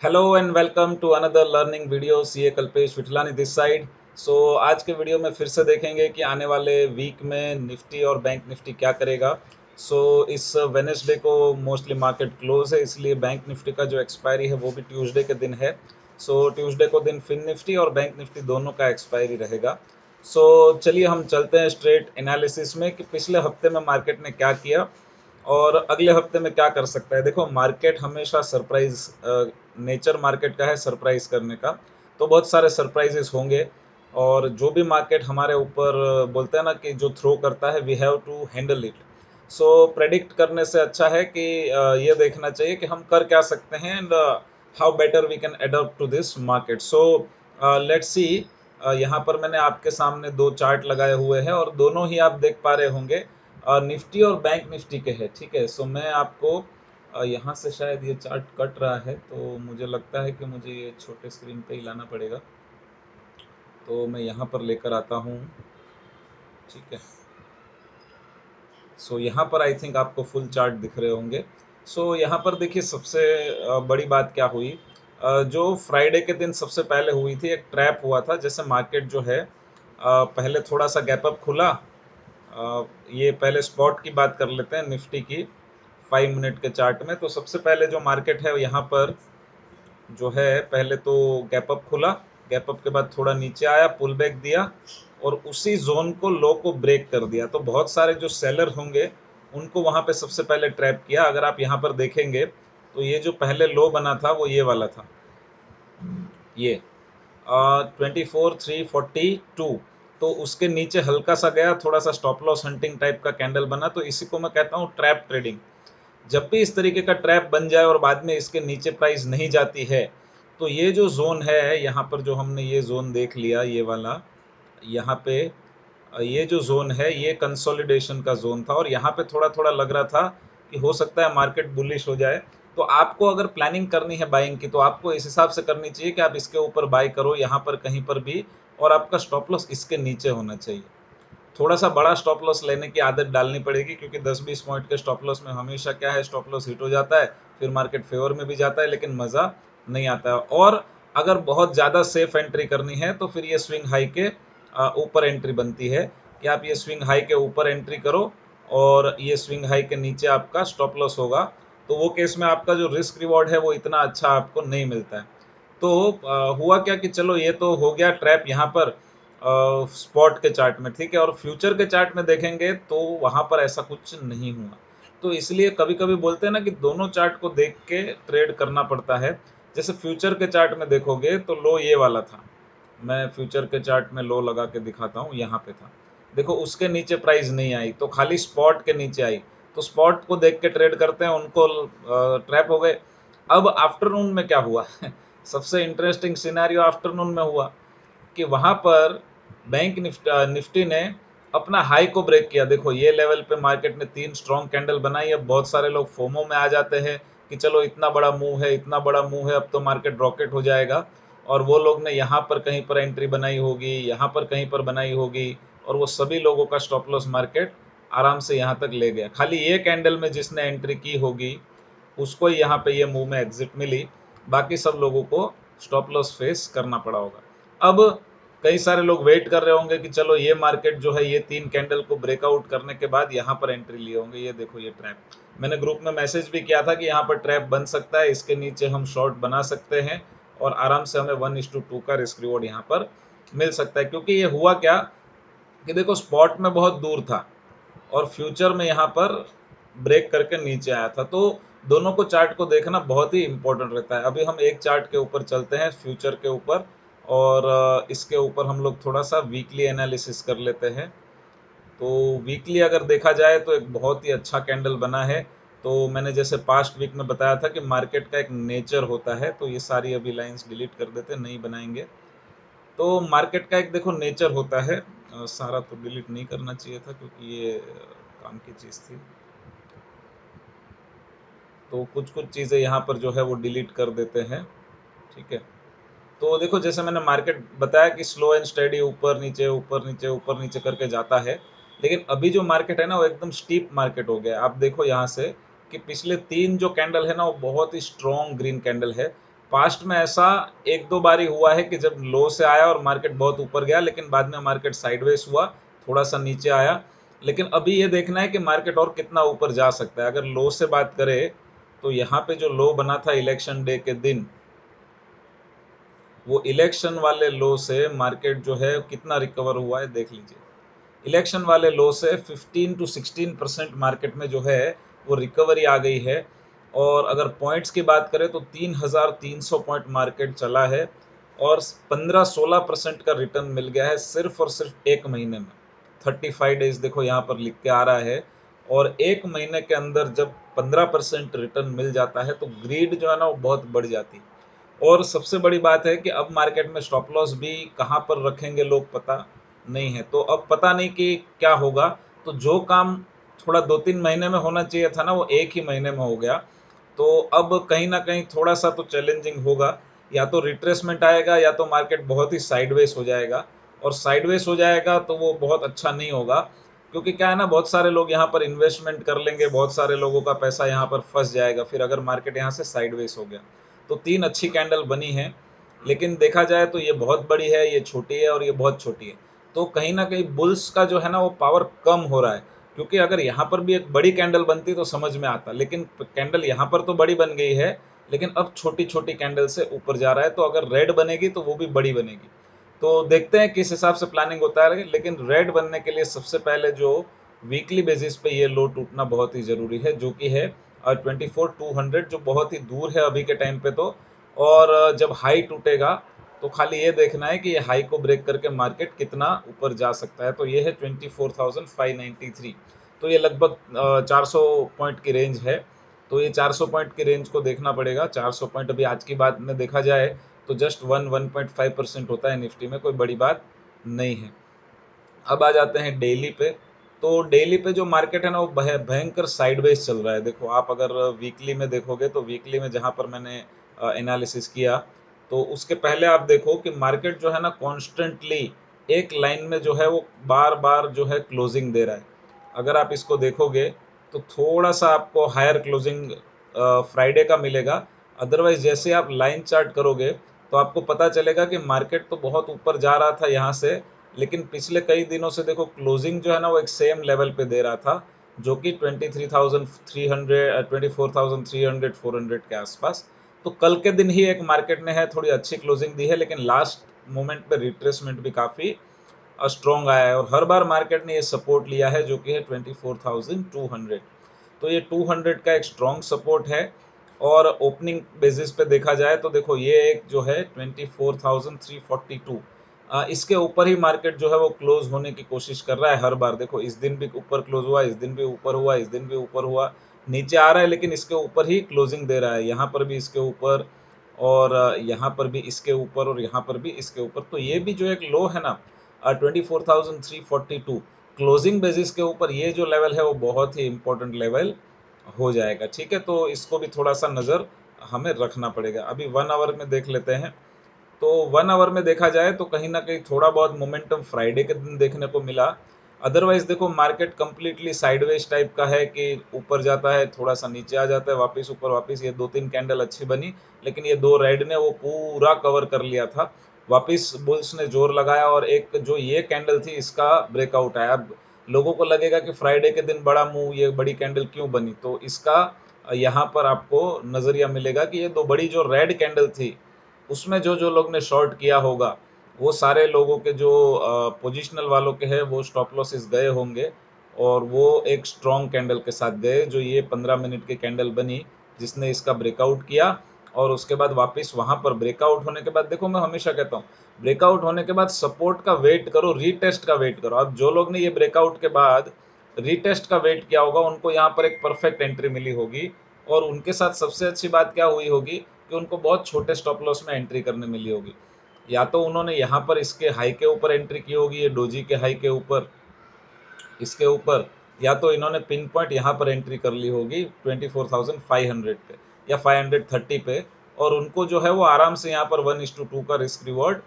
Hello and welcome to another learning video. CA Kalpesh Vithlani this side. So आज के video में फिर से देखेंगे कि आने वाले वीक में निफ्टी और बैंक निफ्टी क्या करेगा। इस वेनेसडे को मोस्टली मार्केट क्लोज है, इसलिए बैंक निफ्टी का जो एक्सपायरी है वो भी ट्यूसडे के दिन है। ट्यूसडे को दिन फिन निफ्टी और बैंक निफ्टी दोनों का एक्सपायरी रहेगा। चलिए हम चलते हैं स्ट्रेट एनालिसिस में कि पिछले हफ्ते में मार्केट ने क्या किया और अगले हफ्ते में क्या कर सकता है। देखो, मार्केट हमेशा सरप्राइज नेचर मार्केट का है सरप्राइज करने का। तो बहुत सारे सरप्राइजेस होंगे और जो भी मार्केट हमारे ऊपर बोलते हैं ना कि जो थ्रो करता है we have to handle it. Predict करने से अच्छा है कि ये देखना चाहिए कि हम कर क्या सकते हैं and how better we can adopt to this market. Let's see. यहाँ पर मैंने आपके सामने दो चार्ट लगाए हुए हैं और दोनों ही आप देख पा रहे होंगे निफ्टी और बैंक निफ्टी के है। ठीक है, मैं आपको यहाँ से शायद ये चार्ट कट रहा है, तो मुझे लगता है कि मुझे ये छोटे स्क्रीन पे ही लाना पड़ेगा। तो मैं यहाँ पर लेकर आता हूँ। ठीक है, यहाँ पर आई थिंक आपको फुल चार्ट दिख रहे होंगे। यहाँ पर देखिए सबसे बड़ी बात क्या हुई। जो फ्राइडे के दिन सबसे पहले हुई थी, एक ट्रैप हुआ था। जैसे मार्केट जो है पहले थोड़ा सा गैप अप खुला। ये पहले स्पॉट की बात कर लेते हैं, निफ्टी की 5 मिनट के चार्ट में। तो सबसे पहले जो मार्केट है यहाँ पर जो है पहले तो गैप अप खुला। गैप अप के बाद थोड़ा नीचे आया, पुल बैक दिया और उसी जोन को लो को ब्रेक कर दिया। तो बहुत सारे जो सेलर होंगे उनको वहां पे सबसे पहले ट्रैप किया। अगर आप यहाँ पर देखेंगे तो ये जो पहले लो बना था वो ये वाला था, ये 24,342। तो उसके नीचे हल्का सा गया, थोड़ा सा स्टॉप लॉस हंटिंग टाइप का कैंडल बना। तो इसी को मैं कहता हूँ ट्रैप ट्रेडिंग। जब भी इस तरीके का ट्रैप बन जाए और बाद में इसके नीचे प्राइस नहीं जाती है, तो ये जो जोन है यहाँ पर, जो हमने ये जोन देख लिया ये वाला, यहाँ पे ये जो जोन है ये कंसोलिडेशन का जोन था और यहाँ पे थोड़ा थोड़ा लग रहा था कि हो सकता है मार्केट बुलिश हो जाए। तो आपको अगर प्लानिंग करनी है बाइंग की, तो आपको इस हिसाब से करनी चाहिए कि आप इसके ऊपर बाय करो यहाँ पर कहीं पर भी, और आपका स्टॉप लॉस इसके नीचे होना चाहिए। थोड़ा सा बड़ा स्टॉप लॉस लेने की आदत डालनी पड़ेगी, क्योंकि 10-20 पॉइंट के स्टॉप लॉस में हमेशा क्या है, स्टॉप लॉस हिट हो जाता है, फिर मार्केट फेवर में भी जाता है लेकिन मज़ा नहीं आता है। और अगर बहुत ज़्यादा सेफ एंट्री करनी है तो फिर ये स्विंग हाई के ऊपर एंट्री बनती है कि आप ये स्विंग हाई के ऊपर एंट्री करो और ये स्विंग हाई के नीचे आपका स्टॉप लॉस होगा। तो वो केस में आपका जो रिस्क रिवॉर्ड है वो इतना अच्छा आपको नहीं मिलता है। तो हुआ क्या कि चलो ये तो हो गया ट्रैप यहाँ पर स्पॉट के चार्ट में। ठीक है, और फ्यूचर के चार्ट में देखेंगे तो वहां पर ऐसा कुछ नहीं हुआ। तो इसलिए कभी कभी बोलते हैं ना कि दोनों चार्ट को देख के ट्रेड करना पड़ता है। जैसे फ्यूचर के चार्ट में देखोगे तो लो ये वाला था। मैं फ्यूचर के चार्ट में लो लगा के दिखाता हूँ, यहाँ पे था। देखो उसके नीचे प्राइस नहीं आई, तो खाली स्पॉट के नीचे आई। तो स्पॉट को देख के ट्रेड करते हैं, उनको ट्रैप हो गए। अब आफ्टरनून में क्या हुआ सबसे इंटरेस्टिंग सिनेरियो आफ्टरनून में हुआ कि वहां पर बैंक निफ्टी ने अपना हाई को ब्रेक किया। देखो ये लेवल पे मार्केट ने 3 स्ट्रॉन्ग कैंडल बनाई। अब बहुत सारे लोग फोमो में आ जाते हैं कि चलो इतना बड़ा मूव है, इतना बड़ा मूव है, अब तो मार्केट रॉकेट हो जाएगा। और वो लोग ने यहाँ पर कहीं पर एंट्री बनाई होगी, यहाँ पर कहीं पर बनाई होगी, और वो सभी लोगों का स्टॉप लॉस मार्केट आराम से यहाँ तक ले गया। खाली ये कैंडल में जिसने एंट्री की होगी उसको ही यहाँ पे ये मूव में एग्जिट मिली, बाकी सब लोगों को स्टॉप लॉस फेस करना पड़ा होगा। अब कई सारे लोग वेट कर रहे होंगे कि चलो ये मार्केट जो है ये 3 कैंडल को ब्रेकआउट करने के बाद यहाँ पर एंट्री लिए होंगे। ये देखो ये ट्रैप, मैंने ग्रुप में मैसेज भी किया था कि यहाँ पर ट्रैप बन सकता है, इसके नीचे हम शॉर्ट बना सकते हैं और आराम से हमें 1:2 का रिस्क रिवॉर्ड यहाँ पर मिल सकता है। क्योंकि ये हुआ क्या कि देखो स्पॉट में बहुत दूर था और फ्यूचर में यहाँ पर ब्रेक करके नीचे आया था। तो दोनों को चार्ट को देखना बहुत ही इंपॉर्टेंट रहता है। अभी हम एक चार्ट के ऊपर चलते हैं, फ्यूचर के ऊपर, और इसके ऊपर हम लोग थोड़ा सा वीकली एनालिसिस कर लेते हैं। तो वीकली अगर देखा जाए तो एक बहुत ही अच्छा कैंडल बना है। तो मैंने जैसे पास्ट वीक में बताया था कि मार्केट का एक नेचर होता है, तो ये सारी अभी लाइंस डिलीट कर देते, नहीं बनाएंगे। तो मार्केट का एक देखो नेचर होता है। सारा तो डिलीट नहीं करना चाहिए था क्योंकि ये काम की चीज़ थी। तो कुछ कुछ चीज़ें यहाँ पर जो है वो डिलीट कर देते हैं। ठीक है, तो देखो जैसे मैंने मार्केट बताया कि स्लो एंड स्टेडी ऊपर नीचे ऊपर नीचे ऊपर नीचे करके जाता है। लेकिन अभी जो मार्केट है ना वो एकदम स्टीप मार्केट हो गया। आप देखो यहाँ से कि पिछले 3 जो कैंडल है ना वो बहुत ही स्ट्रॉन्ग ग्रीन कैंडल है। पास्ट में ऐसा एक दो बार ही हुआ है कि जब लो से आया और मार्केट बहुत ऊपर गया, लेकिन बाद में मार्केट साइडवेज हुआ, थोड़ा सा नीचे आया। लेकिन अभी ये देखना है कि मार्केट और कितना ऊपर जा सकता है। अगर लो से बात करें तो यहाँ पे जो लो बना था इलेक्शन डे के दिन, वो इलेक्शन वाले लो से मार्केट जो है कितना रिकवर हुआ है देख लीजिए। इलेक्शन वाले लो से 15 टू 16% मार्केट में जो है वो रिकवरी आ गई है। और अगर पॉइंट्स की बात करें तो 3,300 पॉइंट मार्केट चला है और 15-16% का रिटर्न मिल गया है सिर्फ और सिर्फ एक महीने में। 35 डेज देखो यहाँ पर लिख के आ रहा है, और एक महीने के अंदर जब 15% रिटर्न मिल जाता है तो ग्रीड जो है ना वो बहुत बढ़ जाती है। और सबसे बड़ी बात है कि अब मार्केट में स्टॉप लॉस भी कहाँ पर रखेंगे लोग पता नहीं है। तो अब पता नहीं कि क्या होगा। तो जो काम थोड़ा 2-3 महीने में होना चाहिए था ना, वो एक ही महीने में हो गया। तो अब कहीं ना कहीं थोड़ा सा तो चैलेंजिंग होगा। या तो रिट्रेसमेंट आएगा या तो मार्केट बहुत ही साइडवेज हो जाएगा। और साइडवेज हो जाएगा तो वो बहुत अच्छा नहीं होगा, क्योंकि क्या है ना, बहुत सारे लोग यहाँ पर इन्वेस्टमेंट कर लेंगे, बहुत सारे लोगों का पैसा यहाँ पर फंस जाएगा फिर अगर मार्केट यहाँ से साइडवेज हो गया। तो 3 अच्छी कैंडल बनी है, लेकिन देखा जाए तो ये बहुत बड़ी है, ये छोटी है और ये बहुत छोटी है। तो कहीं ना कहीं बुल्स का जो है ना वो पावर कम हो रहा है, क्योंकि अगर यहाँ पर भी एक बड़ी कैंडल बनती तो समझ में आता, लेकिन कैंडल यहाँ पर तो बड़ी बन गई है, लेकिन अब छोटी छोटी कैंडल से ऊपर जा रहा है। तो अगर रेड बनेगी तो वो भी बड़ी बनेगी। तो देखते हैं किस हिसाब से प्लानिंग होता है। लेकिन रेड बनने के लिए सबसे पहले जो वीकली बेसिस पे ये लो टूटना बहुत ही जरूरी है, जो कि है 24,200, जो बहुत ही दूर है अभी के टाइम पे। तो और जब हाई टूटेगा तो खाली ये देखना है कि ये हाई को ब्रेक करके मार्केट कितना ऊपर जा सकता है। तो ये है 24,593। तो ये लगभग 400 पॉइंट की रेंज है। तो ये 400 पॉइंट की रेंज को देखना पड़ेगा। 400 पॉइंट अभी आज की बात में देखा जाए तो जस्ट 1.5% होता है निफ्टी में, कोई बड़ी बात नहीं है। अब आ जाते हैं डेली पे। तो डेली पे जो मार्केट है ना वो भयंकर साइडवेज चल रहा है। देखो आप अगर वीकली में देखोगे तो वीकली में जहाँ पर मैंने एनालिसिस किया, तो उसके पहले आप देखो कि मार्केट जो है ना कॉन्स्टेंटली एक लाइन में जो है वो बार बार जो है क्लोजिंग दे रहा है। अगर आप इसको देखोगे तो थोड़ा सा आपको हायर क्लोजिंग फ्राइडे का मिलेगा। अदरवाइज जैसे आप लाइन चार्ट करोगे तो आपको पता चलेगा कि मार्केट तो बहुत ऊपर जा रहा था यहाँ से, लेकिन पिछले कई दिनों से देखो क्लोजिंग जो है ना वो एक सेम लेवल पे दे रहा था, जो कि 23,300 24,300 400 के आसपास। तो कल के दिन ही एक मार्केट ने है थोड़ी अच्छी क्लोजिंग दी है, लेकिन लास्ट मोमेंट पे रिट्रेसमेंट भी काफ़ी स्ट्रॉन्ग आया है और हर बार मार्केट ने ये सपोर्ट लिया है, जो कि है 24,200। तो ये 200 का एक स्ट्रॉन्ग सपोर्ट है। और ओपनिंग बेसिस पे देखा जाए तो देखो ये एक जो है 24,342, इसके ऊपर ही मार्केट जो है वो क्लोज होने की कोशिश कर रहा है हर बार। देखो इस दिन भी ऊपर क्लोज हुआ, इस दिन भी ऊपर हुआ, इस दिन भी ऊपर हुआ, नीचे आ रहा है लेकिन इसके ऊपर ही क्लोजिंग दे रहा है। यहाँ पर भी इसके ऊपर, और यहाँ पर भी इसके ऊपर, और यहाँ पर भी इसके ऊपर। तो ये भी जो एक लो है ना 24,342, क्लोजिंग बेसिस के ऊपर ये जो लेवल है वो बहुत ही इंपॉर्टेंट लेवल हो जाएगा। ठीक है, तो इसको भी थोड़ा सा नज़र हमें रखना पड़ेगा। अभी 1 आवर में देख लेते हैं। तो 1 आवर में देखा जाए तो कहीं ना कहीं थोड़ा बहुत मोमेंटम फ्राइडे के दिन देखने को मिला। अदरवाइज देखो मार्केट कंप्लीटली साइडवेज टाइप का है कि ऊपर जाता है, थोड़ा सा नीचे आ जाता है, वापस ऊपर वापस। ये 2-3 कैंडल अच्छी बनी, लेकिन ये 2 रेड ने वो पूरा कवर कर लिया था। वापस बुल्स ने जोर लगाया और एक जो ये कैंडल थी इसका ब्रेकआउट आया। अब लोगों को लगेगा कि फ्राइडे के दिन बड़ा मूव, ये बड़ी कैंडल क्यों बनी, तो इसका यहाँ पर आपको नजरिया मिलेगा कि ये 2 बड़ी जो रेड कैंडल थी उसमें जो जो लोग ने शॉर्ट किया होगा, वो सारे लोगों के जो पोजिशनल वालों के हैं वो स्टॉप लॉसेस गए होंगे। और वो एक स्ट्रॉन्ग कैंडल के साथ गए, जो ये 15 मिनट की कैंडल बनी, जिसने इसका ब्रेकआउट किया। और उसके बाद वापस वहां पर ब्रेकआउट होने के बाद, देखो मैं हमेशा कहता हूँ ब्रेकआउट होने के बाद सपोर्ट का वेट करो, रीटेस्ट का वेट करो। अब जो लोग ने ये ब्रेकआउट के बाद रीटेस्ट का वेट किया होगा उनको यहाँ पर एक परफेक्ट एंट्री मिली होगी। और उनके साथ सबसे अच्छी बात क्या हुई होगी कि उनको बहुत छोटे स्टॉप लॉस में एंट्री करने मिली होगी। या तो उन्होंने यहाँ पर इसके हाई के ऊपर एंट्री की होगी, ये डोजी के हाई के ऊपर, इसके ऊपर, या तो इन्होंने पिन पॉइंट यहाँ पर एंट्री कर ली होगी 24,500 पे या 530 पे, और उनको जो है वो आराम से यहाँ पर 1:2 का रिस्क रिवॉर्ड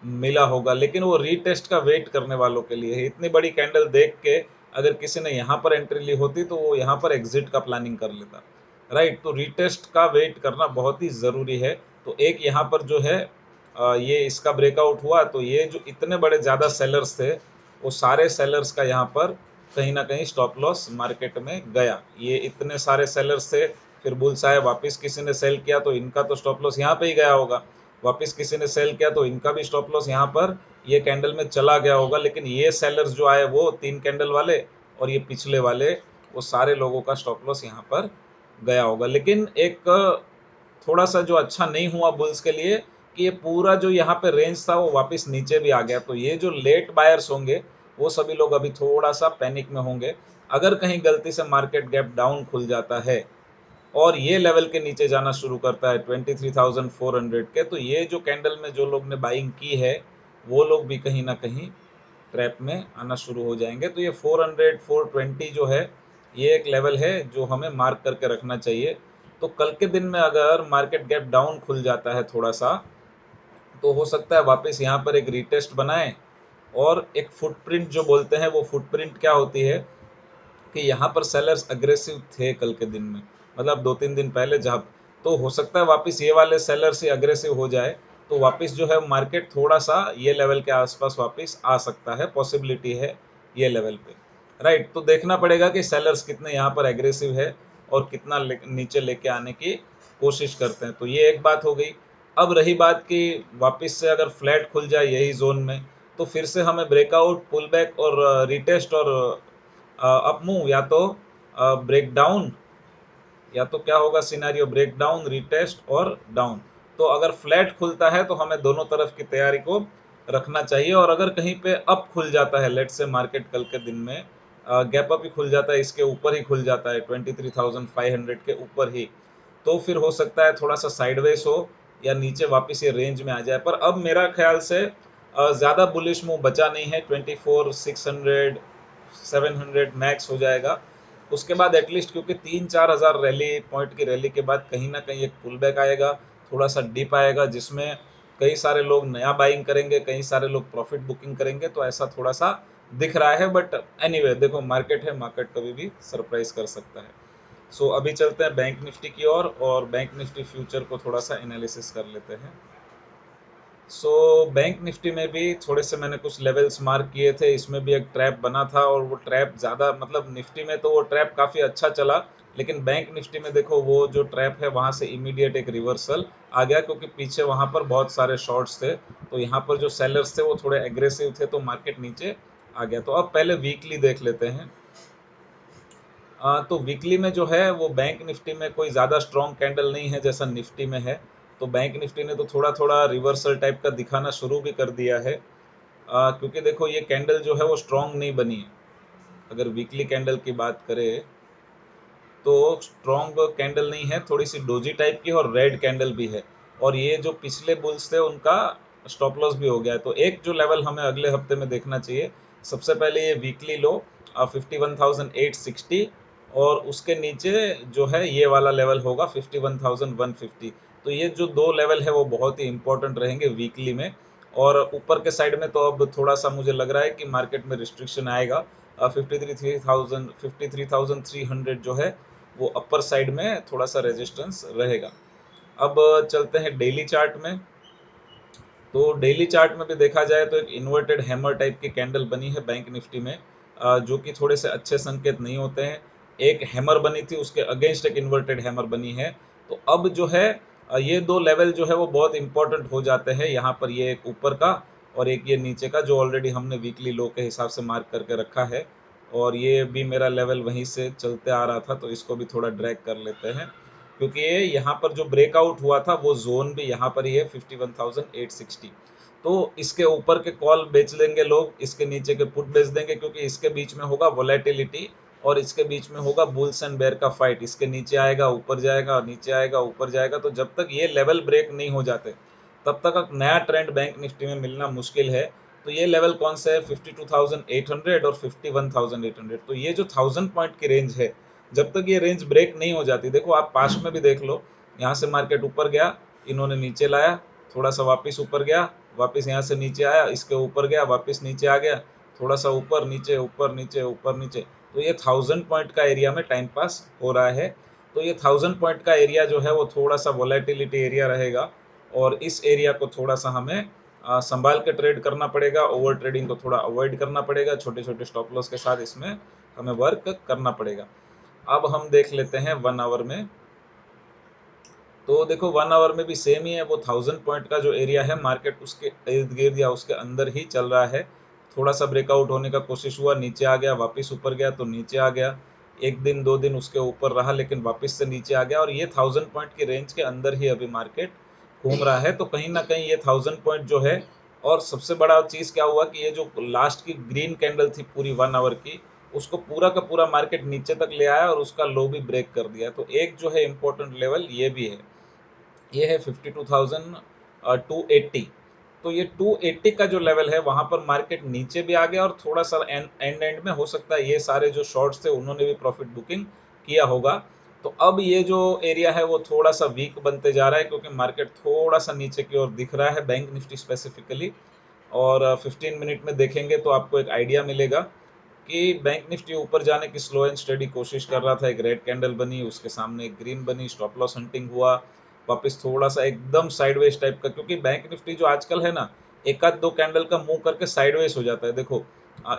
मिला होगा। लेकिन वो रीटेस्ट का वेट करने वालों के लिए है। इतनी बड़ी कैंडल देख के अगर किसी ने यहाँ पर एंट्री ली होती तो वो यहाँ पर एग्जिट का प्लानिंग कर लेता। राइट। तो रीटेस्ट का वेट करना बहुत ही ज़रूरी है। तो एक यहाँ पर जो है ये इसका ब्रेकआउट हुआ, तो ये जो इतने बड़े ज़्यादा सेलर्स थे, वो सारे सेलर्स का यहाँ पर कहीं ना कहीं स्टॉप लॉस मार्केट में गया। ये इतने सारे सेलर्स थे, फिर बुल्स आए, वापस किसी ने सेल किया तो इनका तो स्टॉप लॉस यहाँ पे ही गया होगा, वापस किसी ने सेल किया तो इनका भी स्टॉप लॉस यहाँ पर ये कैंडल में चला गया होगा। लेकिन ये सेलर्स जो आए वो 3 कैंडल वाले और ये पिछले वाले, वो सारे लोगों का स्टॉप लॉस यहाँ पर गया होगा। लेकिन एक थोड़ा सा जो अच्छा नहीं हुआ बुल्स के लिए कि ये पूरा जो यहाँ पे रेंज था वो वापस नीचे भी आ गया। तो ये जो लेट बायर्स होंगे वो सभी लोग अभी थोड़ा सा पैनिक में होंगे। अगर कहीं गलती से मार्केट गैप डाउन खुल जाता है और ये लेवल के नीचे जाना शुरू करता है 23,400 के, तो ये जो कैंडल में जो लोग ने बाइंग की है वो लोग भी कहीं ना कहीं ट्रैप में आना शुरू हो जाएंगे। तो ये 400 420 जो है ये एक लेवल है जो हमें मार्क करके रखना चाहिए। तो कल के दिन में अगर मार्केट गैप डाउन खुल जाता है थोड़ा सा, तो हो सकता है वापस यहाँ पर एक रीटेस्ट बनाए और एक फुटप्रिंट जो बोलते हैं, वो फुटप्रिंट क्या होती है कि यहाँ पर सेलर्स अग्रेसिव थे कल के दिन में, मतलब 2-3 दिन पहले जब, तो हो सकता है वापस ये वाले सेलर्स ही अग्रेसिव हो जाए, तो वापस जो है मार्केट थोड़ा सा ये लेवल के आसपास वापस आ सकता है, पॉसिबिलिटी है ये लेवल पे। राइट। तो देखना पड़ेगा कि सेलर्स कितने यहाँ पर एग्रेसिव है और कितना नीचे लेके आने की कोशिश करते हैं। तो ये एक बात हो गई। अब रही बात कि वापस से अगर फ्लैट खुल जाए यही जोन में, तो फिर से हमें ब्रेकआउट, पुल बैक और रिटेस्ट और अप मूव, या तो ब्रेक डाउन, या तो क्या होगा सिनेरियो, ब्रेक डाउन, रिटेस्ट और डाउन। तो अगर फ्लैट खुलता है तो हमें दोनों तरफ की तैयारी को रखना चाहिए। और अगर कहीं पे अप खुल जाता है, लेट से मार्केट कल के दिन में गैप अप ही खुल जाता है, इसके ऊपर ही खुल जाता है 23,500 के ऊपर ही, तो फिर हो सकता है थोड़ा सा साइडवेज हो या नीचे वापस ये रेंज में आ जाए। पर अब मेरा ख्याल से ज़्यादा बुलिश मूव बचा नहीं है, 24,600 700 मैक्स हो जाएगा। उसके बाद एटलीस्ट, क्योंकि 3-4 हज़ार रैली पॉइंट की रैली के बाद कहीं ना कहीं एक पुल बैक आएगा, थोड़ा सा डिप आएगा, जिसमें कई सारे लोग नया बाइंग करेंगे, कई सारे लोग प्रॉफिट बुकिंग करेंगे। तो ऐसा थोड़ा सा दिख रहा है। बट एनीवे देखो, मार्केट है, मार्केट कभी भी सरप्राइज कर सकता है। सो अभी चलते हैं बैंक निफ्टी की ओर और बैंक निफ्टी फ्यूचर को थोड़ा सा एनालिसिस कर लेते हैं। सो बैंक निफ्टी में भी थोड़े से मैंने कुछ लेवल्स मार्क किए थे, इसमें भी एक ट्रैप बना था और वो ट्रैप ज़्यादा, मतलब निफ्टी में तो वो ट्रैप काफ़ी अच्छा चला, लेकिन बैंक निफ्टी में देखो वो जो ट्रैप है वहाँ से इमीडिएट एक रिवर्सल आ गया, क्योंकि पीछे वहाँ पर बहुत सारे शॉर्ट्स थे। तो यहाँ पर जो सेलर्स थे वो थोड़े एग्रेसिव थे, तो मार्केट नीचे आ गया। तो अब पहले वीकली देख लेते हैं। तो वीकली में जो है वो बैंक निफ्टी में कोई ज़्यादा स्ट्रॉन्ग कैंडल नहीं है जैसा निफ्टी में है। तो बैंक निफ्टी ने तो थोड़ा थोड़ा रिवर्सल टाइप का दिखाना शुरू भी कर दिया है, क्योंकि देखो ये कैंडल जो है वो स्ट्रॉन्ग नहीं बनी है। अगर वीकली कैंडल की बात करें तो स्ट्रॉन्ग कैंडल नहीं है, थोड़ी सी डोजी टाइप की, और रेड कैंडल भी है। और ये जो पिछले बुल्स थे उनका स्टॉप लॉस भी हो गया है। तो एक जो लेवल हमें अगले हफ्ते में देखना चाहिए, सबसे पहले ये वीकली लो 51,860, और उसके नीचे जो है ये वाला लेवल होगा 51,150। तो ये जो दो लेवल है वो बहुत ही इंपॉर्टेंट रहेंगे वीकली में। और ऊपर के साइड में तो अब थोड़ा सा मुझे लग रहा है कि मार्केट में रिस्ट्रिक्शन आएगा। 53,300 जो है वो अपर साइड में थोड़ा सा रेजिस्टेंस रहेगा। अब चलते हैं डेली चार्ट में। तो डेली चार्ट में भी देखा जाए तो एक इन्वर्टेड हैमर टाइप की कैंडल बनी है बैंक निफ्टी में, जो कि थोड़े से अच्छे संकेत नहीं होते हैं। एक हैमर बनी थी, उसके अगेंस्ट एक इन्वर्टेड हैमर बनी है। तो अब जो है ये दो लेवल जो है वो बहुत इंपॉर्टेंट हो जाते हैं यहाँ पर, ये एक ऊपर का और एक ये नीचे का, जो ऑलरेडी हमने वीकली लो के हिसाब से मार्क करके रखा है। और ये भी मेरा लेवल वहीं से चलते आ रहा था, तो इसको भी थोड़ा ड्रैग कर लेते हैं, क्योंकि ये यहाँ पर जो ब्रेकआउट हुआ था वो जोन भी यहाँ पर ही है 51,860। तो इसके ऊपर के कॉल बेच लेंगे लोग, इसके नीचे के पुट बेच देंगे, क्योंकि इसके बीच में होगा वोलेटिलिटी और इसके बीच में होगा बुल्स एंड बेयर का फाइट। इसके नीचे आएगा, ऊपर जाएगा, नीचे आएगा, ऊपर जाएगा। तो जब तक ये लेवल ब्रेक नहीं हो जाते तब तक एक नया ट्रेंड बैंक निफ्टी में मिलना मुश्किल है। तो ये लेवल कौन सा है, 52,800 और 51,800। तो ये जो 1000 पॉइंट की रेंज है, जब तक ये रेंज ब्रेक नहीं हो जाती, देखो आप पास्ट में भी देख लो, यहाँ से मार्केट ऊपर गया, इन्होंने नीचे लाया, थोड़ा सा वापस ऊपर गया, वापस यहाँ से नीचे आया, इसके ऊपर गया, वापस नीचे आ गया, थोड़ा सा ऊपर नीचे, ऊपर नीचे, ऊपर नीचे। तो ये 1000 पॉइंट का एरिया में टाइम पास हो रहा है। तो ये 1000 पॉइंट का एरिया जो है वो थोड़ा सा वोलेटिलिटी एरिया रहेगा, और इस एरिया को थोड़ा सा हमें संभाल के ट्रेड करना पड़ेगा। ओवर ट्रेडिंग को थोड़ा अवॉइड करना पड़ेगा, छोटे छोटे स्टॉप लॉस के साथ इसमें हमें वर्क करना पड़ेगा। अब हम देख लेते हैं 1 आवर में। तो देखो 1 आवर में भी सेम ही है, वो 1000 पॉइंट का जो एरिया है मार्केट उसके इर्द गिर्द या उसके अंदर ही चल रहा है। थोड़ा सा ब्रेकआउट होने का कोशिश हुआ, नीचे आ गया, वापस ऊपर गया तो नीचे आ गया, एक दिन 2 दिन उसके ऊपर रहा लेकिन वापस से नीचे आ गया, और ये 1000 पॉइंट की रेंज के अंदर ही अभी मार्केट घूम रहा है। तो कहीं ना कहीं ये 1000 पॉइंट जो है, और सबसे बड़ा चीज क्या हुआ कि ये जो लास्ट की ग्रीन कैंडल थी पूरी 1 आवर की, उसको पूरा का पूरा मार्केट नीचे तक ले आया और उसका लो भी ब्रेक कर दिया। तो एक जो है इम्पोर्टेंट लेवल ये भी है, ये है 52,280। तो ये 280 का जो लेवल है वहां पर मार्केट नीचे भी आ गया, और थोड़ा सा एंड में हो सकता है ये सारे जो शॉर्ट्स थे उन्होंने भी प्रॉफिट बुकिंग किया होगा। तो अब ये जो एरिया है वो थोड़ा सा वीक बनते जा रहा है, क्योंकि मार्केट थोड़ा सा नीचे की ओर दिख रहा है, बैंक निफ्टी स्पेसिफिकली। और 15 मिनट में देखेंगे तो आपको एक आइडिया मिलेगा कि बैंक निफ्टी ऊपर जाने की स्लो एंड स्टडी कोशिश कर रहा था। एक रेड कैंडल बनी, उसके सामने एक ग्रीन बनी, स्टॉप लॉस हंटिंग हुआ, वापस थोड़ा सा एकदम साइडवेज टाइप का, क्योंकि बैंक निफ्टी जो आजकल है ना, एक आध दो कैंडल का मुंह करके साइडवेज हो जाता है। देखो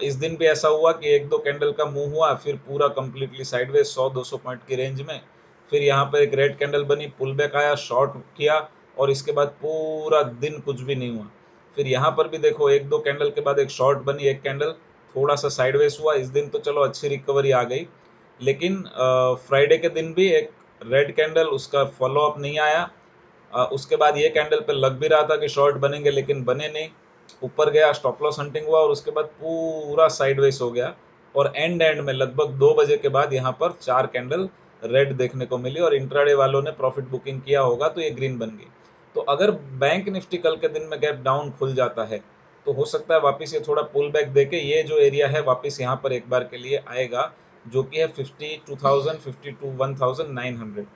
इस दिन भी ऐसा हुआ कि एक दो कैंडल का मुंह हुआ, फिर पूरा कंप्लीटली साइडवेज 100-200 पॉइंट की रेंज में। फिर यहाँ पर एक रेड कैंडल बनी, पुल बैक आया, शॉर्ट किया, और इसके बाद पूरा दिन कुछ भी नहीं हुआ। फिर यहाँ पर भी देखो एक दो कैंडल के बाद एक शॉर्ट बनी, एक कैंडल थोड़ा सा साइडवेज हुआ। इस दिन तो चलो अच्छी रिकवरी आ गई, लेकिन फ्राइडे के दिन भी एक रेड कैंडल, उसका फॉलो अप नहीं आया। उसके बाद ये कैंडल पे लग भी रहा था कि शॉर्ट बनेंगे, लेकिन बने नहीं, ऊपर गया, स्टॉप लॉस हंटिंग हुआ, और उसके बाद पूरा साइडवेज हो गया। और एंड में लगभग 2 बजे के बाद यहाँ पर 4 कैंडल रेड देखने को मिली, और इंट्राडे वालों ने प्रॉफिट बुकिंग किया होगा तो ये ग्रीन बन गई। तो अगर बैंक निफ्टी कल के दिन में गैप डाउन खुल जाता है तो हो सकता है वापस ये थोड़ा पुल बैक देके ये जो एरिया है वापस यहाँ पर एक बार के लिए आएगा, जो कि है 52,000, 52,1900।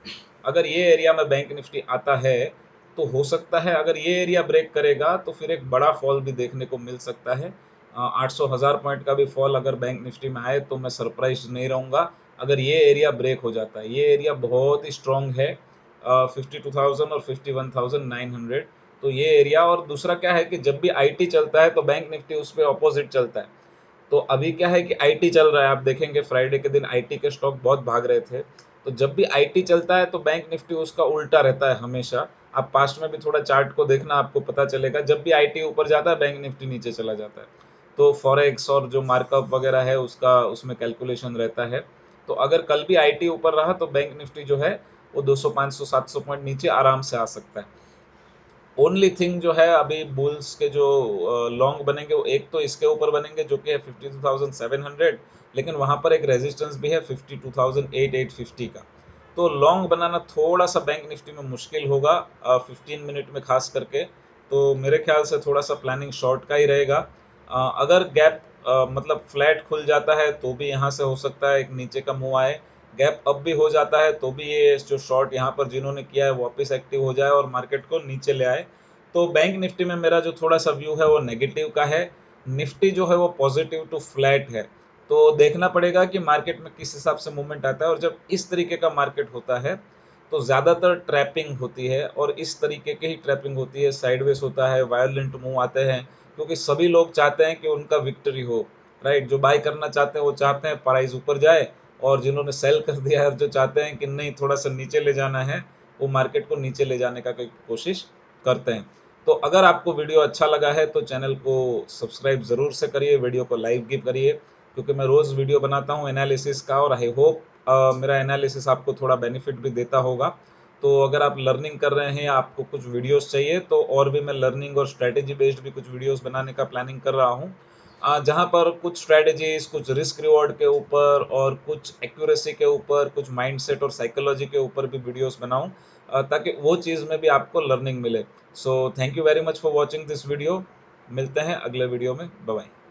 अगर ये एरिया में बैंक निफ्टी आता है तो हो सकता है, अगर ये एरिया ब्रेक करेगा तो फिर एक बड़ा फॉल भी देखने को मिल सकता है। 800,000 पॉइंट का भी फॉल अगर बैंक निफ्टी में आए तो मैं सरप्राइज नहीं रहूंगा। अगर ये एरिया ब्रेक हो जाता है, ये एरिया बहुत ही स्ट्रांग है, 52,000 और 51,900। तो ये एरिया, और दूसरा क्या है कि जब भी आईटी चलता है तो बैंक निफ्टी उस पर ऑपोजिट चलता है। तो अभी क्या है कि आईटी चल रहा है, आप देखेंगे फ्राइडे के दिन आईटी के स्टॉक बहुत भाग रहे थे। तो जब भी आईटी चलता है तो बैंक निफ्टी उसका उल्टा रहता है हमेशा। आप पास्ट में भी थोड़ा चार्ट को देखना, आपको पता चलेगा जब भी आईटी ऊपर जाता है बैंक निफ्टी नीचे चला जाता है। तो फॉरेक्स और जो मार्कअप वगैरह है उसका उसमें कैलकुलेशन रहता है। तो अगर कल भी आईटी ऊपर रहा तो बैंक निफ्टी जो है वो 200, 500, 700 पॉइंट नीचे आराम से आ सकता है। ओनली थिंग जो है, अभी बुल्स के जो लॉन्ग बनेंगे वो एक तो इसके ऊपर बनेंगे जो कि है 52,700, लेकिन वहां पर एक रेजिस्टेंस भी है 52,850 का। तो लॉन्ग बनाना थोड़ा सा बैंक निफ्टी में मुश्किल होगा 15 मिनट में खास करके। तो मेरे ख्याल से थोड़ा सा प्लानिंग शॉर्ट का ही रहेगा। अगर गैप मतलब फ्लैट खुल जाता है तो भी यहाँ से हो सकता है एक नीचे का मुंह आए। गैप अप भी हो जाता है तो भी ये जो शॉर्ट यहाँ पर जिन्होंने किया है वापस एक्टिव हो जाए और मार्केट को नीचे ले आए। तो बैंक निफ्टी में मेरा जो थोड़ा सा व्यू है वो नेगेटिव का है। निफ्टी जो है वो पॉजिटिव टू फ्लैट है। तो देखना पड़ेगा कि मार्केट में किस हिसाब से मूवमेंट आता है, और जब इस तरीके का मार्केट होता है तो ज़्यादातर ट्रैपिंग होती है, और इस तरीके की ही ट्रैपिंग होती है, साइडवेज होता है, वायलेंट मूव आते हैं, क्योंकि सभी लोग चाहते हैं कि उनका विक्ट्री हो। राइट, जो बाय करना चाहते हैं वो चाहते हैं प्राइस ऊपर जाए, और जिन्होंने सेल कर दिया है और जो चाहते हैं कि नहीं थोड़ा सा नीचे ले जाना है, वो मार्केट को नीचे ले जाने का कोशिश करते हैं। तो अगर आपको वीडियो अच्छा लगा है तो चैनल को सब्सक्राइब ज़रूर से करिए, वीडियो को लाइक भी करिए, क्योंकि मैं रोज़ वीडियो बनाता हूँ एनालिसिस का, और आई होप मेरा एनालिसिस आपको थोड़ा बेनिफिट भी देता होगा। तो अगर आप लर्निंग कर रहे हैं या आपको कुछ वीडियोस चाहिए तो और भी मैं लर्निंग और स्ट्रैटेजी बेस्ड भी कुछ वीडियोस बनाने का प्लानिंग कर रहा हूँ, जहाँ पर कुछ स्ट्रैटेजीज, कुछ रिस्क रिवॉर्ड के ऊपर, और कुछ एक्यूरेसी के ऊपर, कुछ माइंडसेट और साइकोलॉजी के ऊपर भी वीडियोस बनाऊं, ताकि वो चीज़ में भी आपको लर्निंग मिले। So thank you very much for watching this video. मिलते हैं अगले वीडियो में। Bye bye.